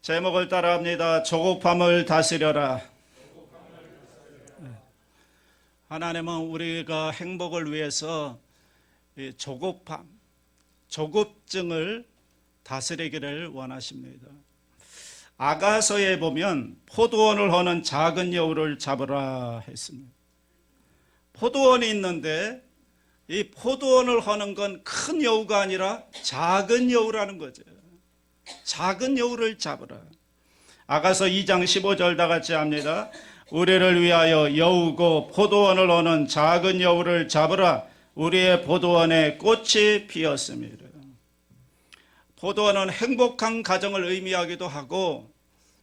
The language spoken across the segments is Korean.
제목을 따라합니다. 조급함을 다스려라. 하나님은 우리가 행복을 위해서 이 조급함, 조급증을 다스리기를 원하십니다. 아가서에 보면 포도원을 허는 작은 여우를 잡으라 했습니다. 포도원이 있는데 이 포도원을 허는 건 큰 여우가 아니라 작은 여우라는 거죠. 작은 여우를 잡으라. 아가서 2장 15절 다 같이 합니다. 우리를 위하여 여우고 포도원을 허는 작은 여우를 잡으라. 우리의 포도원에 꽃이 피었습니다. 포도원은 행복한 가정을 의미하기도 하고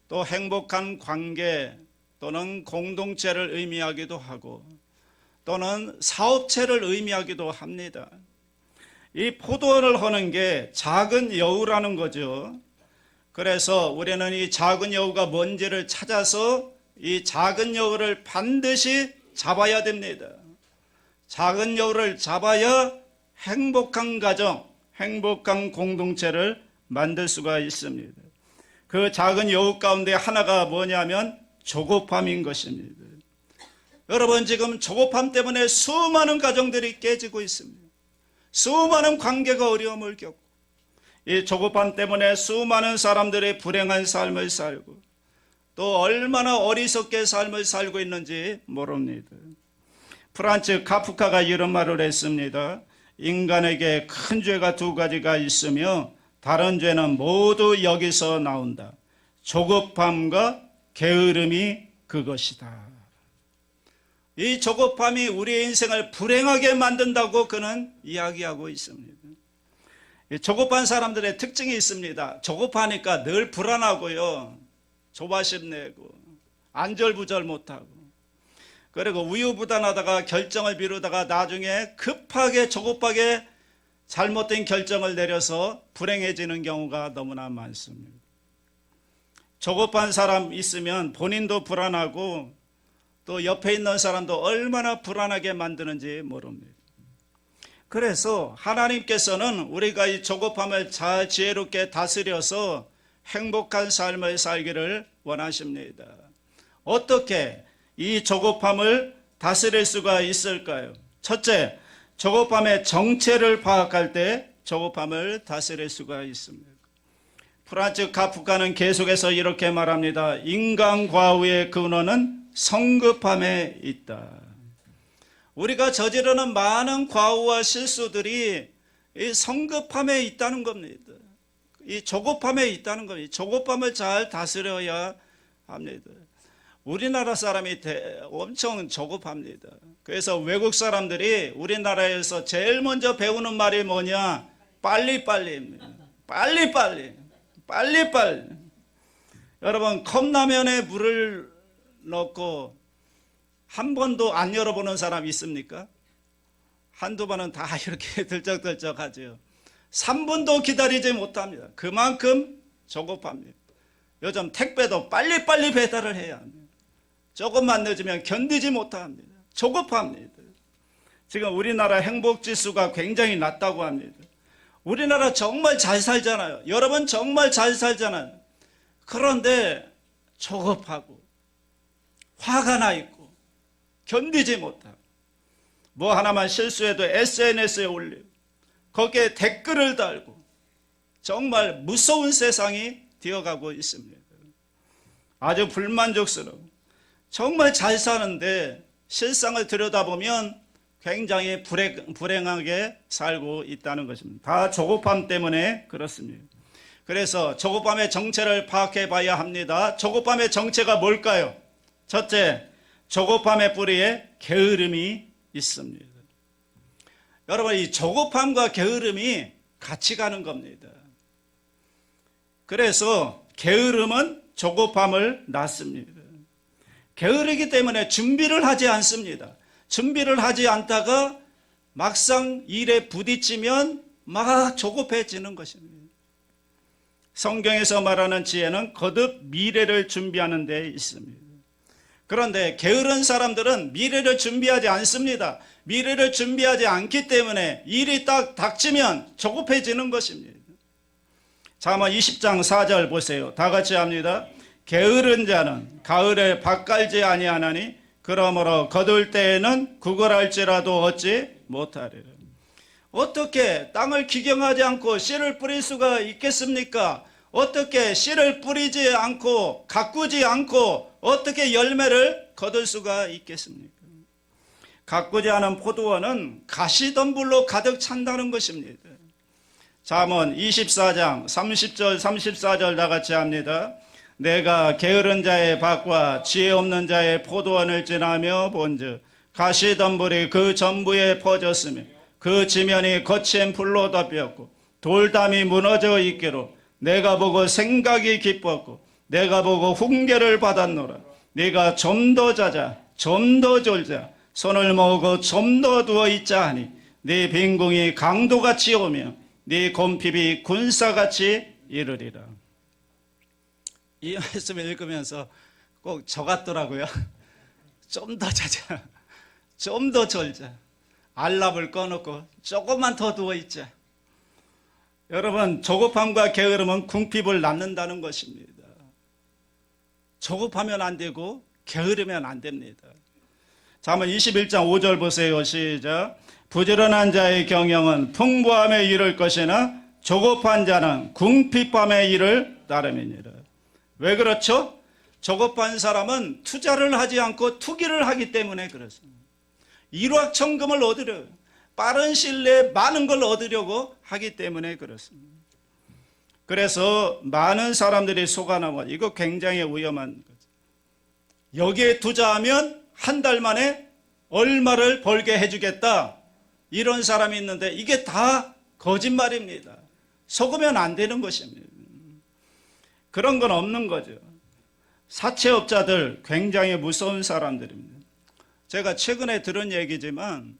또 행복한 관계 또는 공동체를 의미하기도 하고 또는 사업체를 의미하기도 합니다. 이 포도원을 허는 게 작은 여우라는 거죠. 그래서 우리는 이 작은 여우가 뭔지를 찾아서 이 작은 여우를 반드시 잡아야 됩니다. 작은 여우를 잡아야 행복한 가정, 행복한 공동체를 만들 수가 있습니다. 그 작은 여우 가운데 하나가 뭐냐면 조급함인 것입니다. 여러분, 지금 조급함 때문에 수많은 가정들이 깨지고 있습니다. 수많은 관계가 어려움을 겪고 이 조급함 때문에 수많은 사람들이 불행한 삶을 살고 또 얼마나 어리석게 삶을 살고 있는지 모릅니다. 프란츠 카프카가 이런 말을 했습니다. 인간에게 큰 죄가 두 가지가 있으며 다른 죄는 모두 여기서 나온다. 조급함과 게으름이 그것이다. 이 조급함이 우리의 인생을 불행하게 만든다고 그는 이야기하고 있습니다. 조급한 사람들의 특징이 있습니다. 조급하니까 늘 불안하고요, 조바심 내고 안절부절 못하고 그리고 우유부단하다가 결정을 미루다가 나중에 급하게 조급하게 잘못된 결정을 내려서 불행해지는 경우가 너무나 많습니다. 조급한 사람 있으면 본인도 불안하고 또 옆에 있는 사람도 얼마나 불안하게 만드는지 모릅니다. 그래서 하나님께서는 우리가 이 조급함을 잘 지혜롭게 다스려서 행복한 삶을 살기를 원하십니다. 어떻게 이 조급함을 다스릴 수가 있을까요? 첫째, 조급함의 정체를 파악할 때 조급함을 다스릴 수가 있습니다. 프란츠 카프카는 계속해서 이렇게 말합니다. 인간 과오의 근원은 성급함에 있다. 우리가 저지르는 많은 과오와 실수들이 이 성급함에 있다는 겁니다. 이 조급함에 있다는 겁니다. 조급함을 잘 다스려야 합니다. 우리나라 사람이 엄청 조급합니다. 그래서 외국 사람들이 우리나라에서 제일 먼저 배우는 말이 뭐냐? 빨리빨리입니다. 빨리빨리. 여러분, 컵라면에 물을 넣고 한 번도 안 열어보는 사람 있습니까? 한두 번은 다 이렇게 들쩍들쩍 하죠. 3분도 기다리지 못합니다. 그만큼 조급합니다. 요즘 택배도 빨리빨리 배달을 해야 합니다. 조금만 늦으면 견디지 못합니다. 조급합니다. 지금 우리나라 행복지수가 굉장히 낮다고 합니다. 우리나라 정말 잘 살잖아요. 여러분 정말 잘 살잖아요. 그런데 조급하고 화가 나 있고 견디지 못하고 뭐 하나만 실수해도 SNS에 올리고 거기에 댓글을 달고 정말 무서운 세상이 되어가고 있습니다. 아주 불만족스러워. 정말 잘 사는데 실상을 들여다보면 굉장히 불행하게 살고 있다는 것입니다. 다 조급함 때문에 그렇습니다. 그래서 조급함의 정체를 파악해 봐야 합니다. 조급함의 정체가 뭘까요? 첫째, 조급함의 뿌리에 게으름이 있습니다. 여러분, 이 조급함과 게으름이 같이 가는 겁니다. 그래서 게으름은 조급함을 낳습니다. 게으르기 때문에 준비를 하지 않습니다. 준비를 하지 않다가 막상 일에 부딪히면 막 조급해지는 것입니다. 성경에서 말하는 지혜는 거듭 미래를 준비하는 데 있습니다. 그런데 게으른 사람들은 미래를 준비하지 않습니다. 미래를 준비하지 않기 때문에 일이 딱 닥치면 조급해지는 것입니다. 잠언 20장 4절 보세요. 다 같이 합니다. 게으른 자는 가을에 밭 갈지 아니하나니 그러므로 거둘 때에는 구걸할지라도 얻지 못하리라. 어떻게 땅을 기경하지 않고 씨를 뿌릴 수가 있겠습니까? 어떻게 씨를 뿌리지 않고 가꾸지 않고 어떻게 열매를 거둘 수가 있겠습니까? 가꾸지 않은 포도원은 가시덤불로 가득 찬다는 것입니다. 잠언 24장 30절 34절 다 같이 합니다. 내가 게으른 자의 밭과 지혜 없는 자의 포도원을 지나며 본즉 가시덤불이 그 전부에 퍼졌으며 그 지면이 거친 불로 덮였고 돌담이 무너져 있기로 내가 보고 생각이 기뻤고 내가 보고 훈계를 받았노라. 네가 좀 더 자자 좀 더 졸자 손을 모으고 좀 더 누워 있자 하니 네 빈궁이 강도같이 오며 네 곰핍이 군사같이 이르리라. 이 말씀을 읽으면서 꼭 저 같더라고요. 좀 더 자자 좀 더 졸자 알람을 꺼놓고 조금만 더 누워있자. 여러분, 조급함과 게으름은 궁핍을 낳는다는 것입니다. 조급하면 안 되고 게으르면 안 됩니다. 잠언 21장 5절 보세요. 시작. 부지런한 자의 경영은 풍부함에 이를 것이나 조급한 자는 궁핍함에 이를 따름이니라. 왜 그렇죠? 조급한 사람은 투자를 하지 않고 투기를 하기 때문에 그렇습니다. 일확천금을 얻으려 빠른 시일 내에 많은 걸 얻으려고 하기 때문에 그렇습니다. 그래서 많은 사람들이 속아나와 이거 굉장히 위험한 거죠. 여기에 투자하면 한 달 만에 얼마를 벌게 해주겠다 이런 사람이 있는데 이게 다 거짓말입니다. 속으면 안 되는 것입니다. 그런 건 없는 거죠. 사채업자들 굉장히 무서운 사람들입니다. 제가 최근에 들은 얘기지만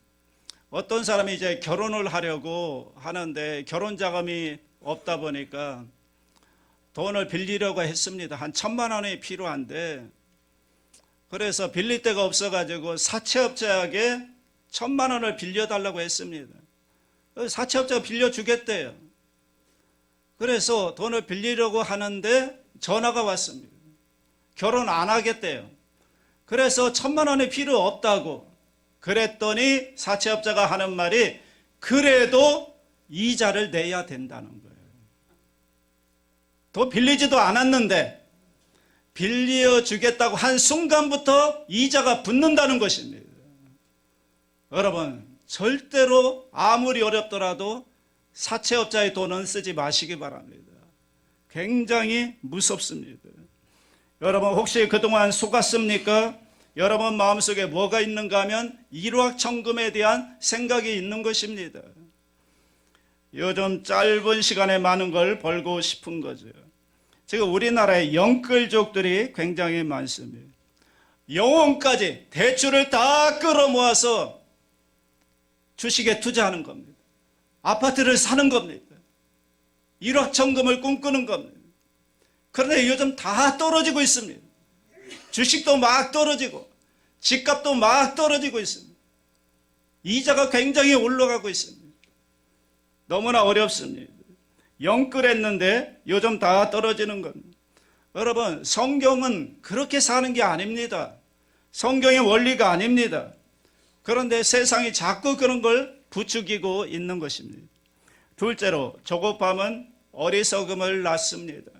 어떤 사람이 이제 결혼을 하려고 하는데 결혼 자금이 없다 보니까 돈을 빌리려고 했습니다. 한 1,000만 원이 필요한데 그래서 빌릴 데가 없어가지고 사채업자에게 1,000만 원을 빌려달라고 했습니다. 사채업자가 빌려주겠대요. 그래서 돈을 빌리려고 하는데 전화가 왔습니다. 결혼 안 하겠대요. 그래서 1,000만 원이 필요 없다고 그랬더니 사채업자가 하는 말이 그래도 이자를 내야 된다는 거예요. 더 빌리지도 않았는데 빌려주겠다고 한 순간부터 이자가 붙는다는 것입니다. 여러분, 절대로 아무리 어렵더라도 사채업자의 돈은 쓰지 마시기 바랍니다. 굉장히 무섭습니다. 여러분, 혹시 그동안 속았습니까? 여러분 마음속에 뭐가 있는가 하면 일확천금에 대한 생각이 있는 것입니다. 요즘 짧은 시간에 많은 걸 벌고 싶은 거죠. 지금 우리나라에 영끌족들이 굉장히 많습니다. 영혼까지 대출을 다 끌어모아서 주식에 투자하는 겁니다. 아파트를 사는 겁니다. 일확천금을 꿈꾸는 겁니다. 그런데 요즘 다 떨어지고 있습니다. 주식도 막 떨어지고 집값도 막 떨어지고 있습니다. 이자가 굉장히 올라가고 있습니다. 너무나 어렵습니다. 영끌했는데 요즘 다 떨어지는 겁니다. 여러분, 성경은 그렇게 사는 게 아닙니다. 성경의 원리가 아닙니다. 그런데 세상이 자꾸 그런 걸 부추기고 있는 것입니다. 둘째로 조급함은 어리석음을 낳습니다.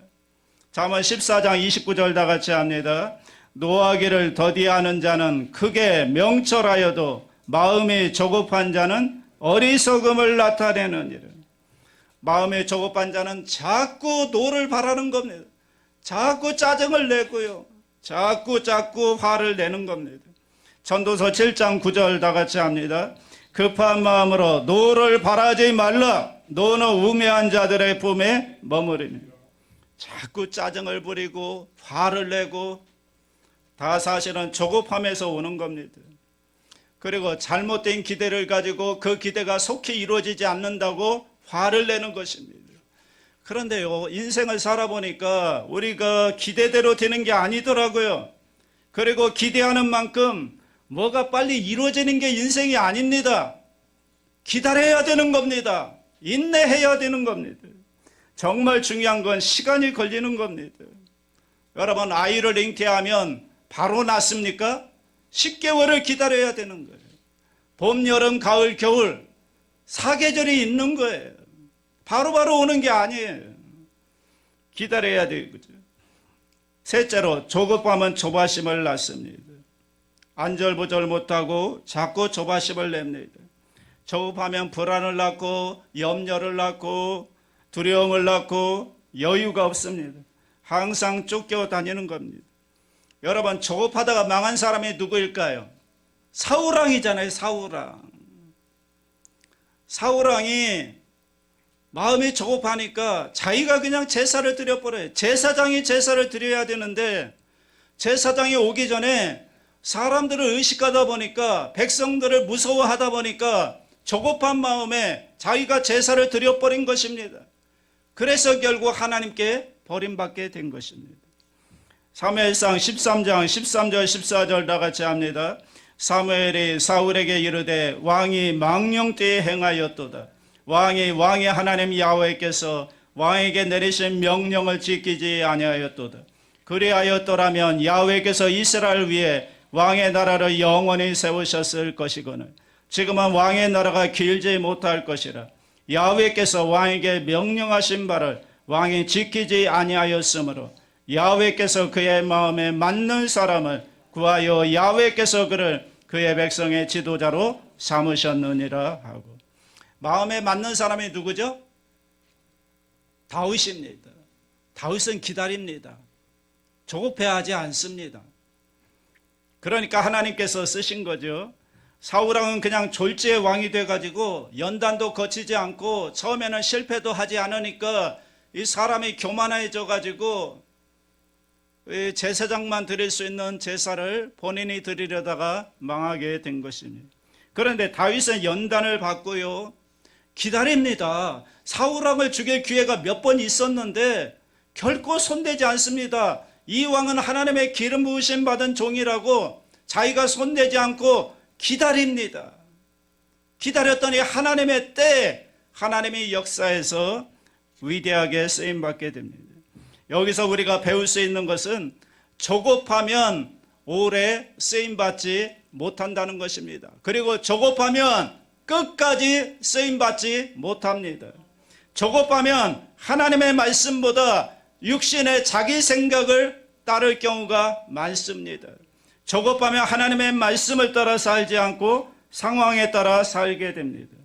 잠언 14장 29절 다 같이 합니다. 노하기를 더디하는 자는 크게 명철하여도 마음이 조급한 자는 어리석음을 나타내느니라. 마음이 조급한 자는 자꾸 노를 바라는 겁니다. 자꾸 짜증을 내고요. 자꾸 화를 내는 겁니다. 전도서 7장 9절 다 같이 합니다. 급한 마음으로 노를 바라지 말라. 노는 우매한 자들의 품에 머무르니. 자꾸 짜증을 부리고 화를 내고 다 사실은 조급함에서 오는 겁니다. 그리고 잘못된 기대를 가지고 그 기대가 속히 이루어지지 않는다고 화를 내는 것입니다. 그런데요, 인생을 살아보니까 우리가 기대대로 되는 게 아니더라고요. 그리고 기대하는 만큼 뭐가 빨리 이루어지는 게 인생이 아닙니다. 기다려야 되는 겁니다. 인내해야 되는 겁니다. 정말 중요한 건 시간이 걸리는 겁니다. 여러분, 아이를 잉태하면 바로 낳습니까? 10개월을 기다려야 되는 거예요. 봄, 여름, 가을, 겨울 4계절이 있는 거예요. 바로바로 오는 게 아니에요. 기다려야 되거죠. 셋째로, 조급함은 조바심을 낳습니다. 안절부절 못하고 자꾸 조바심을 냅니다. 조급하면 불안을 낳고 염려를 낳고 두려움을 낳고 여유가 없습니다. 항상 쫓겨다니는 겁니다. 여러분, 조급하다가 망한 사람이 누구일까요? 사울왕이잖아요. 사울왕이 마음이 조급하니까 자기가 그냥 제사를 드려버려요. 제사장이 제사를 드려야 되는데 제사장이 오기 전에 사람들을 의식하다 보니까, 백성들을 무서워하다 보니까 조급한 마음에 자기가 제사를 드려버린 것입니다. 그래서 결국 하나님께 버림받게 된 것입니다. 사무엘상 13장 13절 14절 다 같이 합니다. 사무엘이 사울에게 이르되 왕이 망령되이 행하였도다. 왕의 하나님 야훼께서 왕에게 내리신 명령을 지키지 아니하였도다. 그리하였더라면 야훼께서 이스라엘 위에 왕의 나라를 영원히 세우셨을 것이거늘 지금은 왕의 나라가 길지 못할 것이라. 야훼께서 왕에게 명령하신 바를 왕이 지키지 아니하였으므로 야훼께서 그의 마음에 맞는 사람을 구하여 야훼께서 그를 그의 백성의 지도자로 삼으셨느니라 하고. 마음에 맞는 사람이 누구죠? 다윗입니다. 다윗은 기다립니다. 조급해하지 않습니다. 그러니까 하나님께서 쓰신 거죠. 사울왕은 그냥 졸지의 왕이 돼가지고 연단도 거치지 않고 처음에는 실패도 하지 않으니까 이 사람이 교만해져가지고 제사장만 드릴 수 있는 제사를 본인이 드리려다가 망하게 된 것입니다. 그런데 다윗은 연단을 받고요, 기다립니다. 사울왕을 죽일 기회가 몇 번 있었는데 결코 손대지 않습니다. 이 왕은 하나님의 기름 부으심 받은 종이라고 자기가 손대지 않고 기다립니다. 기다렸더니 하나님의 때에 하나님의 역사에서 위대하게 쓰임받게 됩니다. 여기서 우리가 배울 수 있는 것은 조급하면 오래 쓰임받지 못한다는 것입니다. 그리고 조급하면 끝까지 쓰임받지 못합니다. 조급하면 하나님의 말씀보다 육신의 자기 생각을 따를 경우가 많습니다. 조급하면 하나님의 말씀을 따라 살지 않고 상황에 따라 살게 됩니다.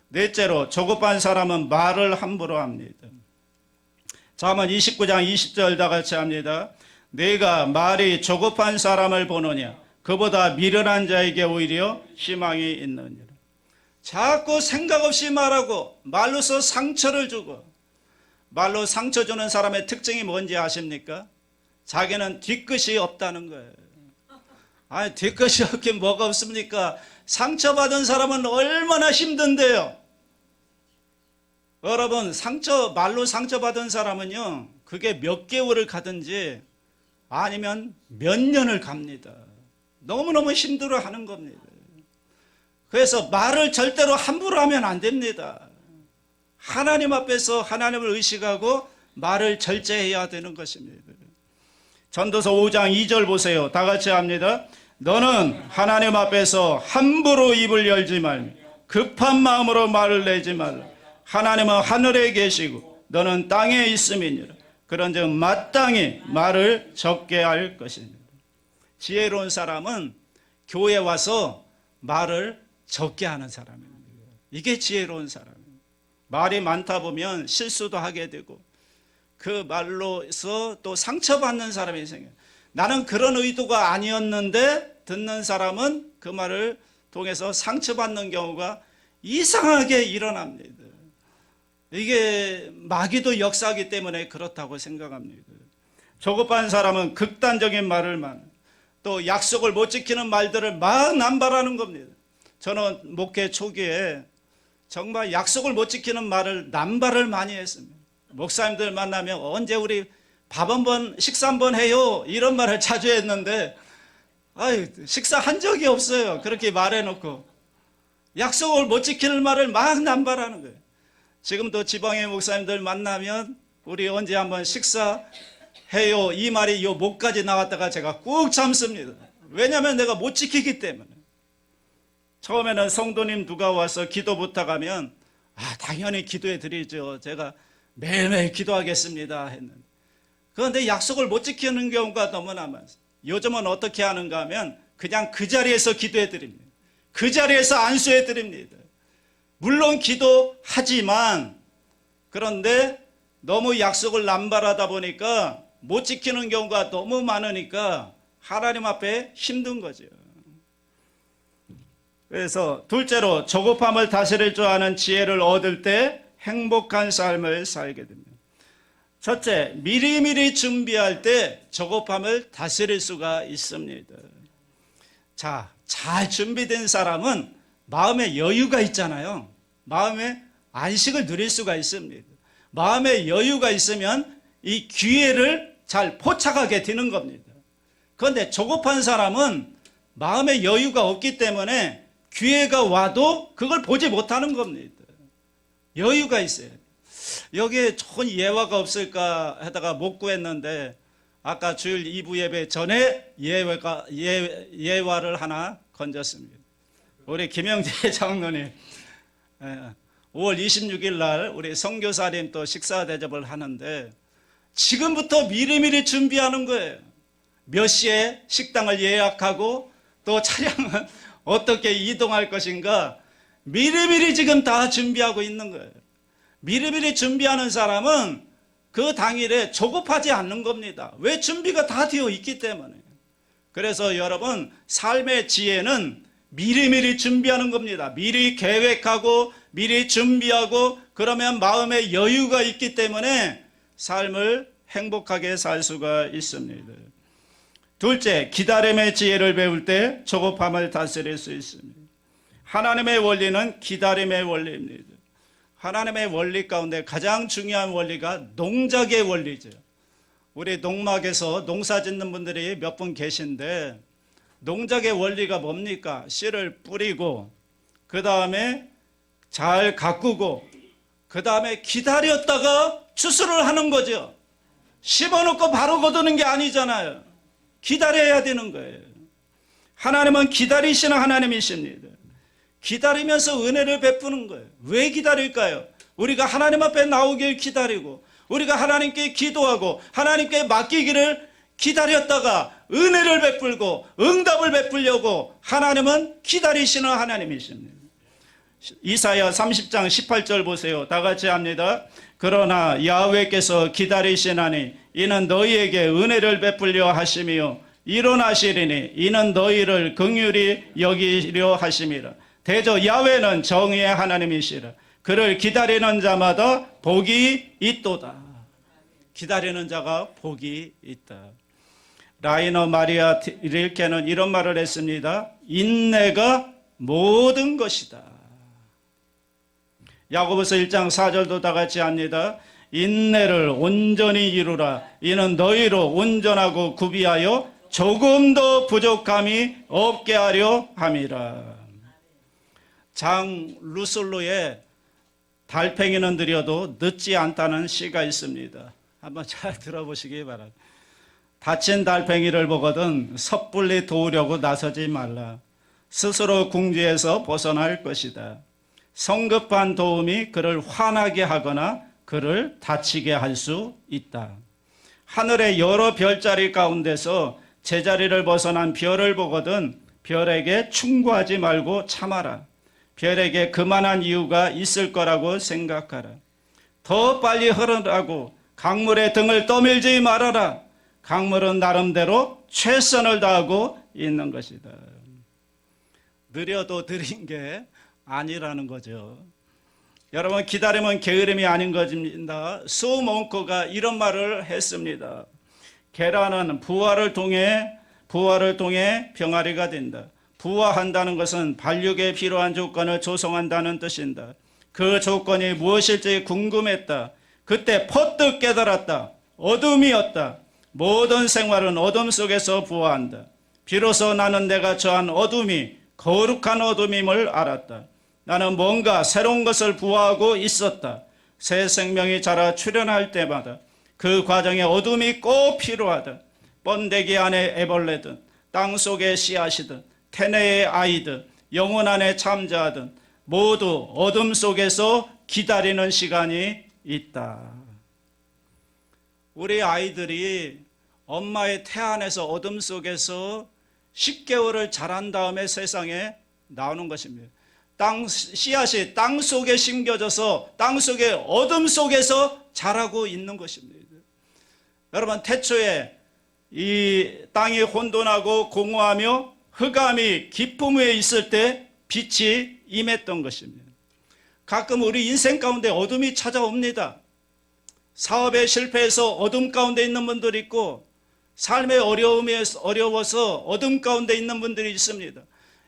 넷째로, 조급한 사람은 말을 함부로 합니다. 잠언 29장 20절 다 같이 합니다. 내가 말이 조급한 사람을 보느냐 그보다 미련한 자에게 오히려 희망이 있느니라. 자꾸 생각 없이 말하고 말로서 상처를 주고. 말로 상처 주는 사람의 특징이 뭔지 아십니까? 자기는 뒤끝이 없다는 거예요. 아니, 뒤끝이 없긴 뭐가 없습니까? 상처받은 사람은 얼마나 힘든데요. 여러분, 말로 상처받은 사람은요, 그게 몇 개월을 가든지 아니면 몇 년을 갑니다. 너무너무 힘들어 하는 겁니다. 그래서 말을 절대로 함부로 하면 안 됩니다. 하나님 앞에서 하나님을 의식하고 말을 절제해야 되는 것입니다. 전도서 5장 2절 보세요. 다 같이 합니다. 너는 하나님 앞에서 함부로 입을 열지 말며 급한 마음으로 말을 내지 말라. 하나님은 하늘에 계시고 너는 땅에 있음이니라. 그런즉 마땅히 말을 적게 할 것입니다. 지혜로운 사람은 교회에 와서 말을 적게 하는 사람입니다. 이게 지혜로운 사람입니다. 말이 많다 보면 실수도 하게 되고 그 말로서 또 상처받는 사람이 생겨요. 나는 그런 의도가 아니었는데 듣는 사람은 그 말을 통해서 상처받는 경우가 이상하게 일어납니다. 이게 마귀도 역사하기 때문에 그렇다고 생각합니다. 조급한 사람은 극단적인 말을만, 또 약속을 못 지키는 말들을 막 남발하는 겁니다. 저는 목회 초기에 정말 약속을 못 지키는 말을 남발을 많이 했습니다. 목사님들 만나면 언제 우리 밥 한번 식사 한번 해요 이런 말을 자주 했는데 식사한 적이 없어요. 그렇게 말해놓고 약속을 못 지키는 말을 막 남발하는 거예요. 지금도 지방의 목사님들 만나면 우리 언제 한번 식사해요, 이 말이 요 목까지 나왔다가 제가 꾹 참습니다. 왜냐하면 내가 못 지키기 때문에. 처음에는 성도님 누가 와서 기도 부탁하면 당연히 기도해 드리죠. 제가 매일매일 기도하겠습니다 했는데, 그런데 약속을 못 지키는 경우가 너무나 많습니다. 요즘은 어떻게 하는가 하면 그냥 그 자리에서 기도해 드립니다. 그 자리에서 안수해 드립니다. 물론 기도하지만, 그런데 너무 약속을 남발하다 보니까 못 지키는 경우가 너무 많으니까 하나님 앞에 힘든 거죠. 그래서 둘째로, 조급함을 다스릴 줄 아는 지혜를 얻을 때 행복한 삶을 살게 됩니다. 첫째, 미리미리 준비할 때 조급함을 다스릴 수가 있습니다. 자, 잘 준비된 사람은 마음에 여유가 있잖아요. 마음에 안식을 누릴 수가 있습니다. 마음에 여유가 있으면 이 기회를 잘 포착하게 되는 겁니다. 그런데 조급한 사람은 마음에 여유가 없기 때문에 기회가 와도 그걸 보지 못하는 겁니다. 여유가 있어요. 여기에 좋은 예화가 없을까 하다가 못 구했는데, 아까 주일 2부 예배 전에 예화를 하나 건졌습니다. 우리 김영재 장로님 5월 26일 날 우리 선교사님 또 식사 대접을 하는데, 지금부터 미리미리 준비하는 거예요. 몇 시에 식당을 예약하고 또 차량은 어떻게 이동할 것인가 미리미리 지금 다 준비하고 있는 거예요. 미리미리 준비하는 사람은 그 당일에 조급하지 않는 겁니다. 왜? 준비가 다 되어 있기 때문에. 그래서 여러분, 삶의 지혜는 미리미리 준비하는 겁니다. 미리 계획하고 미리 준비하고, 그러면 마음에 여유가 있기 때문에 삶을 행복하게 살 수가 있습니다. 둘째, 기다림의 지혜를 배울 때 조급함을 다스릴 수 있습니다. 하나님의 원리는 기다림의 원리입니다. 하나님의 원리 가운데 가장 중요한 원리가 농작의 원리죠. 우리 농막에서 농사 짓는 분들이 몇 분 계신데, 농작의 원리가 뭡니까? 씨를 뿌리고, 그 다음에 잘 가꾸고, 그 다음에 기다렸다가 추수를 하는 거죠. 심어놓고 바로 거두는 게 아니잖아요. 기다려야 되는 거예요. 하나님은 기다리시는 하나님이십니다. 기다리면서 은혜를 베푸는 거예요. 왜 기다릴까요? 우리가 하나님 앞에 나오길 기다리고, 우리가 하나님께 기도하고 하나님께 맡기기를 기다렸다가 은혜를 베풀고 응답을 베풀려고 하나님은 기다리시는 하나님이십니다. 이사야 30장 18절 보세요. 다 같이 합니다. 그러나 야훼께서 기다리시나니 이는 너희에게 은혜를 베풀려 하심이요 일어나시리니 이는 너희를 긍휼히 여기려 하심이라. 대저 야훼는 정의의 하나님이시라. 그를 기다리는 자마다 복이 있도다. 기다리는 자가 복이 있다. 라이너 마리아 릴케는 이런 말을 했습니다. 인내가 모든 것이다. 야고보서 1장 4절도 다 같이 합니다. 인내를 온전히 이루라. 이는 너희로 온전하고 구비하여 조금도 부족함이 없게 하려 함이라. 장 루솔로의 달팽이는 느려도 늦지 않다는 시가 있습니다. 한번 잘 들어보시기 바랍니다. 다친 달팽이를 보거든 섣불리 도우려고 나서지 말라. 스스로 궁지에서 벗어날 것이다. 성급한 도움이 그를 화나게 하거나 그를 다치게 할 수 있다. 하늘의 여러 별자리 가운데서 제자리를 벗어난 별을 보거든 별에게 충고하지 말고 참아라. 별에게 그만한 이유가 있을 거라고 생각하라. 더 빨리 흐르라고 강물의 등을 떠밀지 말아라. 강물은 나름대로 최선을 다하고 있는 것이다. 느려도 느린 게 아니라는 거죠. 여러분, 기다림은 게으름이 아닌 것입니다. 수몽크가 이런 말을 했습니다. 계란은 부화를 통해 병아리가 된다. 부화한다는 것은 발육에 필요한 조건을 조성한다는 뜻인다. 그 조건이 무엇일지 궁금했다. 그때 퍼뜩 깨달았다. 어둠이었다. 모든 생활은 어둠 속에서 부화한다. 비로소 나는 내가 처한 어둠이 거룩한 어둠임을 알았다. 나는 뭔가 새로운 것을 부화하고 있었다. 새 생명이 자라 출현할 때마다 그 과정에 어둠이 꼭 필요하다. 번데기 안에 애벌레든 땅속의 씨앗이든 태내의 아이든 영혼 안에 참자든 모두 어둠 속에서 기다리는 시간이 있다. 우리 아이들이 엄마의 태 안에서 어둠 속에서 10개월을 자란 다음에 세상에 나오는 것입니다. 씨앗이 땅 속에 심겨져서 땅 속의 어둠 속에서 자라고 있는 것입니다. 여러분, 태초에 이 땅이 혼돈하고 공허하며 흑암이 깊음 위에 있을 때 빛이 임했던 것입니다. 가끔 우리 인생 가운데 어둠이 찾아옵니다. 사업에 실패해서 어둠 가운데 있는 분들이 있고, 삶의 어려워서 어둠 가운데 있는 분들이 있습니다.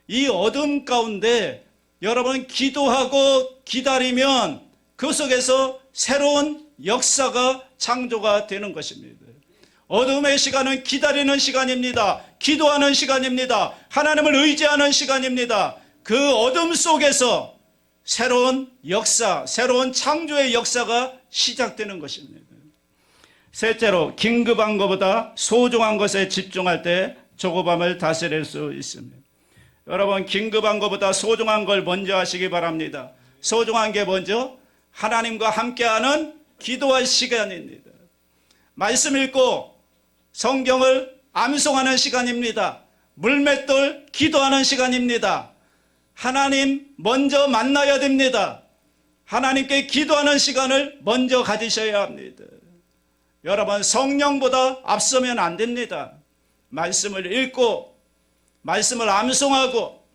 이 어둠 가운데 여러분 기도하고 기다리면 그 속에서 새로운 역사가 창조가 되는 것입니다. 어둠의 시간은 기다리는 시간입니다. 기도하는 시간입니다. 하나님을 의지하는 시간입니다. 그 어둠 속에서 새로운 역사, 새로운 창조의 역사가 시작되는 것입니다. 셋째로, 긴급한 것보다 소중한 것에 집중할 때 조급함을 다스릴 수 있습니다. 여러분, 긴급한 것보다 소중한 걸 먼저 하시기 바랍니다. 소중한 게 먼저 하나님과 함께하는 기도할 시간입니다. 말씀 읽고 성경을 암송하는 시간입니다. 물맷돌 기도하는 시간입니다. 하나님 먼저 만나야 됩니다. 하나님께 기도하는 시간을 먼저 가지셔야 합니다. 여러분, 성령보다 앞서면 안 됩니다. 말씀을 읽고 말씀을 암송하고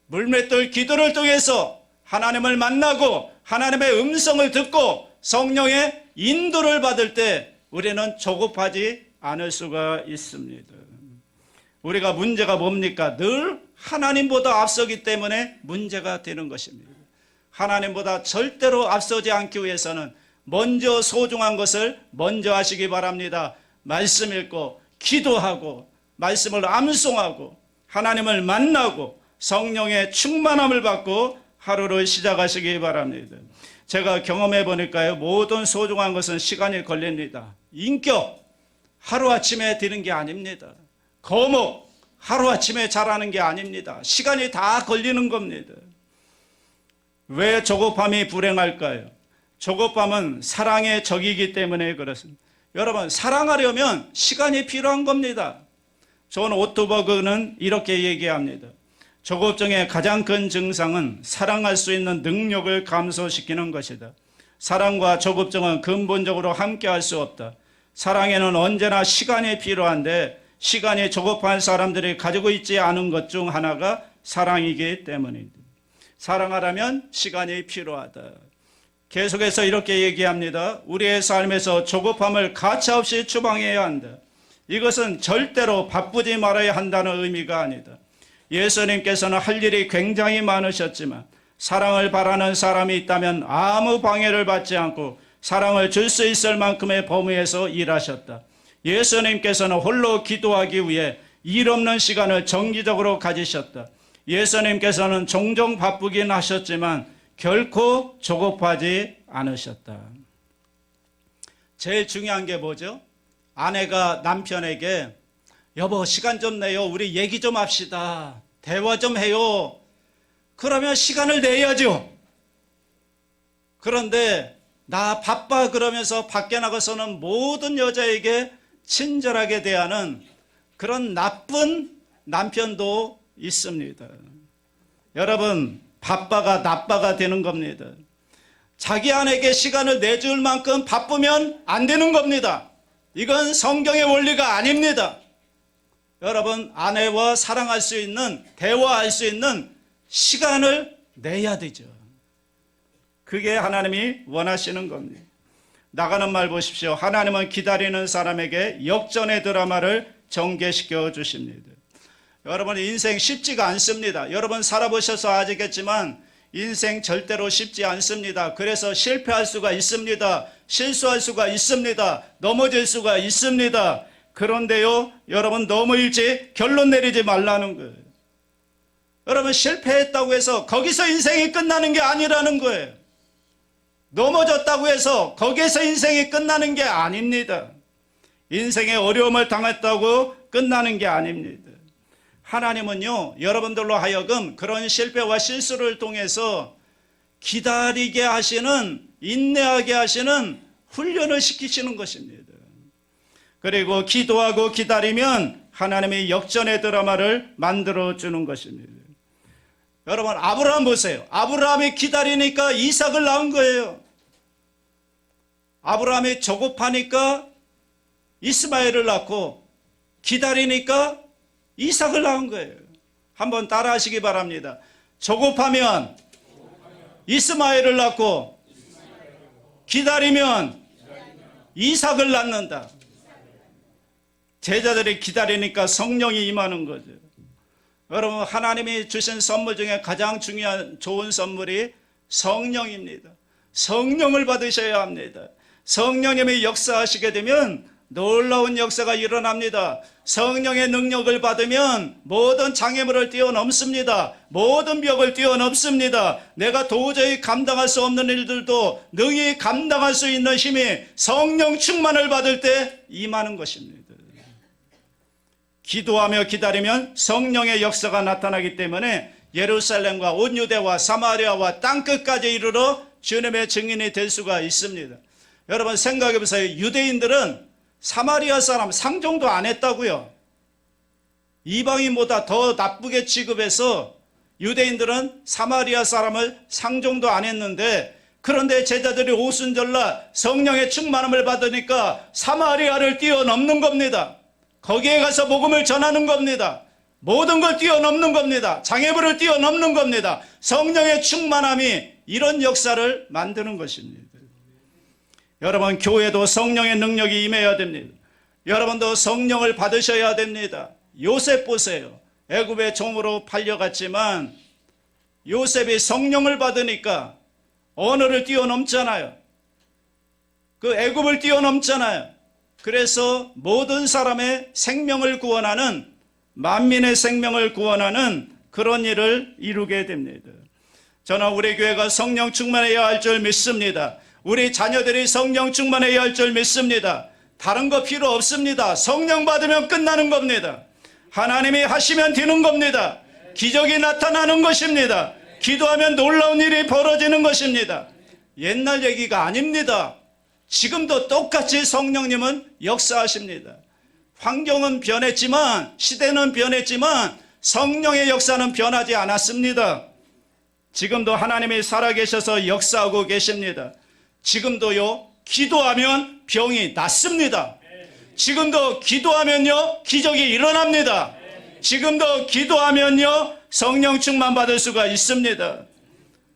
물맷돌 기도를 통해서 하나님을 만나고 하나님의 음성을 듣고 성령의 인도를 받을 때 우리는 조급하지 않을 수가 있습니다. 우리가 문제가 뭡니까? 늘 하나님보다 앞서기 때문에 문제가 되는 것입니다. 하나님보다 절대로 앞서지 않기 위해서는 먼저 소중한 것을 먼저 하시기 바랍니다. 말씀 읽고 기도하고 말씀을 암송하고 하나님을 만나고 성령의 충만함을 받고 하루를 시작하시기 바랍니다. 제가 경험해 보니까요, 모든 소중한 것은 시간이 걸립니다. 인격 하루아침에 되는 게 아닙니다. 거목 하루아침에 자라는 게 아닙니다. 시간이 다 걸리는 겁니다. 왜 조급함이 불행할까요? 조급함은 사랑의 적이기 때문에 그렇습니다. 여러분, 사랑하려면 시간이 필요한 겁니다. 존 오토버그는 이렇게 얘기합니다. 조급증의 가장 큰 증상은 사랑할 수 있는 능력을 감소시키는 것이다. 사랑과 조급증은 근본적으로 함께할 수 없다. 사랑에는 언제나 시간이 필요한데 시간이 조급한 사람들이 가지고 있지 않은 것 중 하나가 사랑이기 때문입니다. 사랑하려면 시간이 필요하다. 계속해서 이렇게 얘기합니다. 우리의 삶에서 조급함을 가차없이 추방해야 한다. 이것은 절대로 바쁘지 말아야 한다는 의미가 아니다. 예수님께서는 할 일이 굉장히 많으셨지만 사랑을 바라는 사람이 있다면 아무 방해를 받지 않고 사랑을 줄 수 있을 만큼의 범위에서 일하셨다. 예수님께서는 홀로 기도하기 위해 일 없는 시간을 정기적으로 가지셨다. 예수님께서는 종종 바쁘긴 하셨지만 결코 조급하지 않으셨다. 제일 중요한 게 뭐죠? 아내가 남편에게 여보 시간 좀 내요. 우리 얘기 좀 합시다. 대화 좀 해요. 그러면 시간을 내야죠. 그런데 나 바빠 그러면서 밖에 나가서는 모든 여자에게 친절하게 대하는 그런 나쁜 남편도 있습니다. 여러분, 바빠가 나빠가 되는 겁니다. 자기 아내에게 시간을 내줄 만큼 바쁘면 안 되는 겁니다. 이건 성경의 원리가 아닙니다. 여러분, 아내와 사랑할 수 있는, 대화할 수 있는 시간을 내야 되죠. 그게 하나님이 원하시는 겁니다. 나가는 말 보십시오. 하나님은 기다리는 사람에게 역전의 드라마를 전개시켜 주십니다. 여러분, 인생 쉽지가 않습니다. 여러분 살아보셔서 아시겠지만 인생 절대로 쉽지 않습니다. 그래서 실패할 수가 있습니다. 실수할 수가 있습니다. 넘어질 수가 있습니다. 그런데요, 여러분 너무 일찍 결론 내리지 말라는 거예요. 여러분 실패했다고 해서 거기서 인생이 끝나는 게 아니라는 거예요. 넘어졌다고 해서 거기에서 인생이 끝나는 게 아닙니다. 인생의 어려움을 당했다고 끝나는 게 아닙니다. 하나님은요, 여러분들로 하여금 그런 실패와 실수를 통해서 기다리게 하시는, 인내하게 하시는 훈련을 시키시는 것입니다. 그리고 기도하고 기다리면 하나님이 역전의 드라마를 만들어주는 것입니다. 여러분, 아브라함 보세요. 아브라함이 기다리니까 이삭을 낳은 거예요. 아브라함이 조급하니까 이스마엘을 낳고 기다리니까 이삭을 낳은 거예요. 한번 따라 하시기 바랍니다. 조급하면 이스마엘을 낳고 기다리면 이삭을 낳는다. 제자들이 기다리니까 성령이 임하는 거죠. 여러분, 하나님이 주신 선물 중에 가장 중요한 좋은 선물이 성령입니다. 성령을 받으셔야 합니다. 성령님이 역사하시게 되면 놀라운 역사가 일어납니다. 성령의 능력을 받으면 모든 장애물을 뛰어넘습니다. 모든 벽을 뛰어넘습니다. 내가 도저히 감당할 수 없는 일들도 능히 감당할 수 있는 힘이 성령 충만을 받을 때 임하는 것입니다. 기도하며 기다리면 성령의 역사가 나타나기 때문에 예루살렘과 온 유대와 사마리아와 땅끝까지 이르러 주님의 증인이 될 수가 있습니다. 여러분, 생각해 보세요. 유대인들은 사마리아 사람 상종도 안 했다고요. 이방인보다 더 나쁘게 취급해서 유대인들은 사마리아 사람을 상종도 안 했는데, 그런데 제자들이 오순절날 성령의 충만함을 받으니까 사마리아를 뛰어넘는 겁니다. 거기에 가서 복음을 전하는 겁니다. 모든 걸 뛰어넘는 겁니다. 장애물을 뛰어넘는 겁니다. 성령의 충만함이 이런 역사를 만드는 것입니다. 여러분, 교회도 성령의 능력이 임해야 됩니다. 여러분도 성령을 받으셔야 됩니다. 요셉 보세요. 애굽의 종으로 팔려갔지만 요셉이 성령을 받으니까 언어를 뛰어넘잖아요. 그 애굽을 뛰어넘잖아요. 그래서 모든 사람의 생명을 구원하는, 만민의 생명을 구원하는 그런 일을 이루게 됩니다. 저는 우리 교회가 성령 충만해야 할 줄 믿습니다. 우리 자녀들이 성령 충만해야 할 줄 믿습니다. 다른 거 필요 없습니다. 성령 받으면 끝나는 겁니다. 하나님이 하시면 되는 겁니다. 기적이 나타나는 것입니다. 기도하면 놀라운 일이 벌어지는 것입니다. 옛날 얘기가 아닙니다. 지금도 똑같이 성령님은 역사하십니다. 환경은 변했지만, 시대는 변했지만 성령의 역사는 변하지 않았습니다. 지금도 하나님이 살아계셔서 역사하고 계십니다. 지금도요, 기도하면 병이 낫습니다. 지금도 기도하면요, 기적이 일어납니다. 지금도 기도하면요, 성령 충만 받을 수가 있습니다.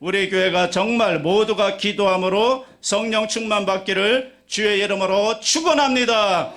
우리 교회가 정말 모두가 기도함으로 성령 충만 받기를 주의 이름으로 축원합니다.